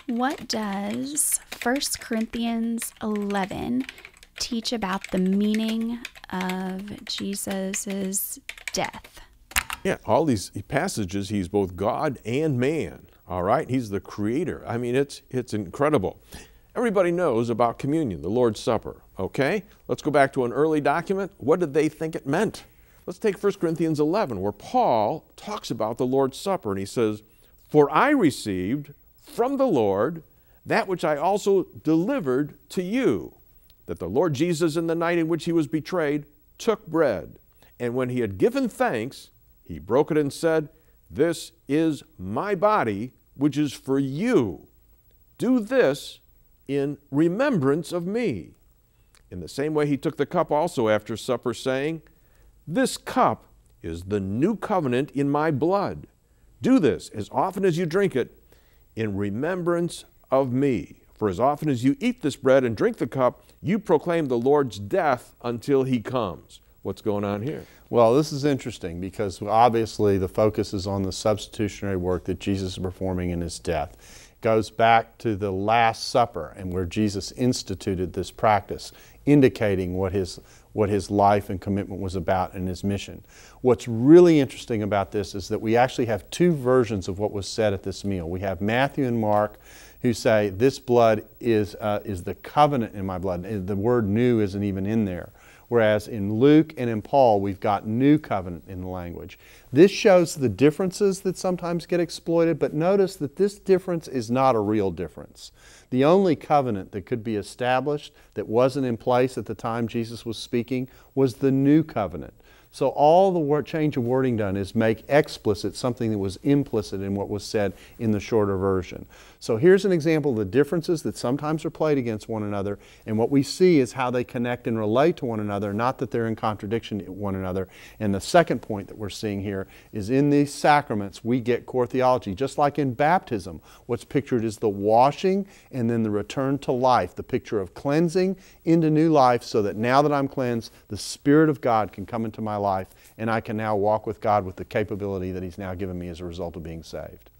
What does 1 Corinthians 11 teach about the meaning of Jesus' death? Yeah, all these passages, he's both God and man, all right? He's the creator. I mean, it's incredible. Everybody knows about communion, the Lord's Supper, okay? Let's go back to an early document. What did they think it meant? Let's take 1 Corinthians 11, where Paul talks about the Lord's Supper, and he says, "For I received from the Lord that which I also delivered to you, that the Lord Jesus, in the night in which he was betrayed, took bread, and when he had given thanks, he broke it and said, 'This is my body, which is for you. Do this in remembrance of me.' In the same way he took the cup also after supper, saying, 'This cup is the new covenant in my blood. Do this as often as you drink it in remembrance of me. For as often as you eat this bread and drink the cup, you proclaim the Lord's death until he comes.'" What's going on here? Well, this is interesting because obviously the focus is on the substitutionary work that Jesus is performing in his death. It goes back to the Last Supper and where Jesus instituted this practice, indicating what his life and commitment was about and his mission. What's really interesting about this is that we actually have two versions of what was said at this meal. We have Matthew and Mark who say, "This blood is the covenant in my blood." The word new isn't even in there. Whereas in Luke and in Paul, we've got new covenant in the language. This shows the differences that sometimes get exploited, but notice that this difference is not a real difference. The only covenant that could be established that wasn't in place at the time Jesus was speaking was the new covenant. So all the change of wording done is make explicit something that was implicit in what was said in the shorter version. So here's an example of the differences that sometimes are played against one another, and what we see is how they connect and relate to one another, not that they're in contradiction to one another. And the second point that we're seeing here is in these sacraments we get core theology. Just like in baptism, what's pictured is the washing and then the return to life, the picture of cleansing into new life, so that now that I'm cleansed, the Spirit of God can come into my life and I can now walk with God with the capability that he's now given me as a result of being saved.